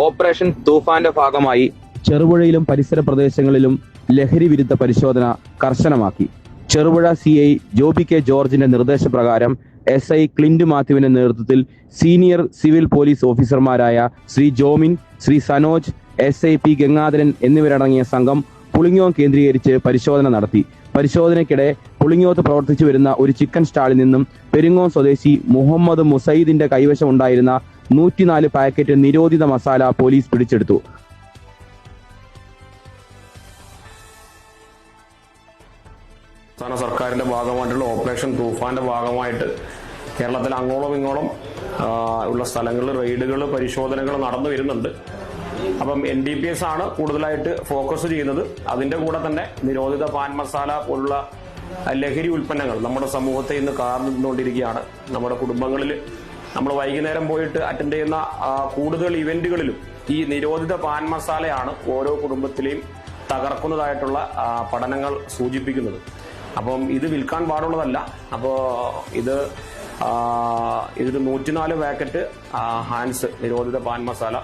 Operation തൂഫാന്റെ ഭാഗമായി ചെറുപുഴയിലും പരിസര പ്രദേശങ്ങളിലും ലഹരി വിരുദ്ധ പരിശോധന കർശനമാക്കി. ചെറുപുഴ CI ജോബി കെ ജോർജിന്റെ നിർദ്ദേശപ്രകാരം SI ക്ലിന്റ് മാത്യുവിന്റെ നേതൃത്വത്തിൽ സീനിയർ സിവിൽ പോലീസ് ഓഫീസർമാരായ ശ്രീ ജോമിൻ, ശ്രീ സനോജ്, SIP ഗംഗാധരൻ എന്നിവരടങ്ങിയ സംഘം പുളിങ്ങോം കേന്ദ്രീകരിച്ച് പരിശോധന നടത്തി. പരിശോധനയ്ക്കിടെ പുളിങ്ങോത്ത് പ്രവർത്തിച്ചു വരുന്ന ഒരു ചിക്കൻ സ്റ്റാളിൽ നിന്നും പെരിങ്ങോം സ്വദേശി മുഹമ്മദ് മുസൈദിന്റെ കൈവശം ഉണ്ടായിരുന്ന 104 പാക്കറ്റ് നിരോധിത മസാല പോലീസ് പിടിച്ചെടുത്തു. സംസ്ഥാന സർക്കാരിന്റെ ഭാഗമായിട്ടുള്ള ഓപ്പറേഷൻ തൂഫാന്റെ ഭാഗമായിട്ട് കേരളത്തിൽ അങ്ങോളം ഇങ്ങോളം ഉള്ള സ്ഥലങ്ങളിൽ റെയ്ഡുകൾ, പരിശോധനകൾ നടന്നു വരുന്നുണ്ട്. അപ്പം NDPS ആണ് കൂടുതലായിട്ട് ഫോക്കസ് ചെയ്യുന്നത്. അതിന്റെ കൂടെ തന്നെ നിരോധിത പാൻ മസാല പോലുള്ള ലഹരി ഉൽപ്പന്നങ്ങൾ നമ്മുടെ സമൂഹത്തെ ഇന്ന് കാർന്നുകൊണ്ടിരിക്കുകയാണ്. നമ്മുടെ കുടുംബങ്ങളിൽ നമ്മൾ വൈകുന്നേരം പോയിട്ട് അറ്റൻഡ് ചെയ്യുന്ന കൂടുതൽ ഇവന്റുകളിലും ഈ നിരോധിത പാൻ മസാലയാണ് ഓരോ കുടുംബത്തിലെയും തകർക്കുന്നതായിട്ടുള്ള പഠനങ്ങൾ സൂചിപ്പിക്കുന്നത്. അപ്പം ഇത് വിൽക്കാൻ പാടുള്ളതല്ല. അപ്പോൾ ഇതിൽ 104 പാക്കറ്റ് ഹാൻസ് നിരോധിത പാൻ മസാല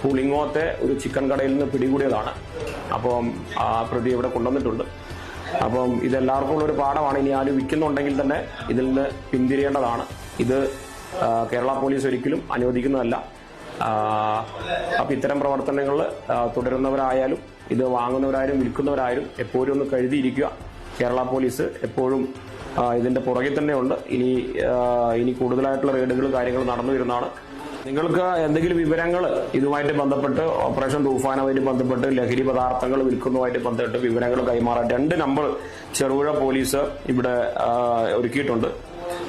പുളിങ്ങോത്തെ ഒരു ചിക്കൻ കടയിൽ നിന്ന് പിടികൂടിയതാണ്. അപ്പം പ്രതി ഇവിടെ കൊണ്ടുവന്നിട്ടുണ്ട്. അപ്പം ഇതെല്ലാവർക്കും ഉള്ളൊരു പാഠമാണ്. ഇനി ആരും വിൽക്കുന്നുണ്ടെങ്കിൽ തന്നെ ഇതിൽ നിന്ന് പിന്തിരിയേണ്ടതാണ്. ഇത് കേരള പോലീസ് ഒരിക്കലും അനുവദിക്കുന്നതല്ല. അപ്പം ഇത്തരം പ്രവർത്തനങ്ങൾ തുടരുന്നവരായാലും ഇത് വാങ്ങുന്നവരായാലും വിൽക്കുന്നവരായാലും എപ്പോഴും ഒന്ന് കരുതിയിരിക്കുക. കേരള പോലീസ് എപ്പോഴും ഇതിന്റെ പുറകിൽ തന്നെ ഉണ്ട്. ഇനി കൂടുതലായിട്ടുള്ള റെയ്ഡുകൾ കാര്യങ്ങൾ നടന്നു വരുന്നതാണ്. നിങ്ങൾക്ക് എന്തെങ്കിലും വിവരങ്ങൾ ഇതുമായിട്ട് ബന്ധപ്പെട്ട് ഓപ്പറേഷൻ തൂഫാനുമായിട്ട് ബന്ധപ്പെട്ട് ലഹരി പദാർത്ഥങ്ങൾ വിൽക്കുന്നതുമായിട്ട് ബന്ധപ്പെട്ട് വിവരങ്ങൾ കൈമാറാൻ 2 നമ്പർ ചെറുപുഴ പോലീസ് ഇവിടെ ഒരുക്കിയിട്ടുണ്ട്.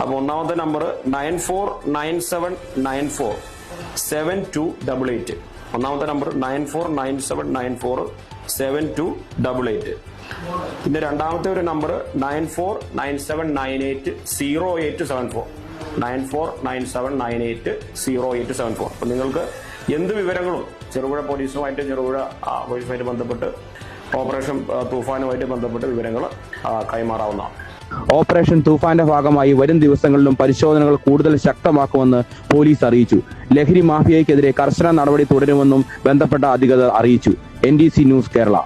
അപ്പോൾ ഒന്നാമത്തെ നമ്പർ 9497947288. ഒന്നാമത്തെ നമ്പർ 9497947288. പിന്നെ രണ്ടാമത്തെ ഒരു നമ്പർ 9497980874. 9497980874. അപ്പൊ നിങ്ങൾക്ക് എന്ത് വിവരങ്ങളും ചെറുപുഴ പോലീസുമായിട്ട് ബന്ധപ്പെട്ട് ഓപ്പറേഷൻ തൂഫാനുമായിട്ട് ബന്ധപ്പെട്ട് വിവരങ്ങൾ കൈമാറാവുന്നതാണ്. ഓപ്പറേഷൻ തൂഫാന്റെ ഭാഗമായി വരും ദിവസങ്ങളിലും പരിശോധനകൾ കൂടുതൽ ശക്തമാക്കുമെന്ന് പോലീസ് അറിയിച്ചു. ലഹരി മാഫിയയ്ക്കെതിരെ കർശന നടപടി തുടരുമെന്നും ബന്ധപ്പെട്ട അധികൃതർ അറിയിച്ചു. NDC news Kerala.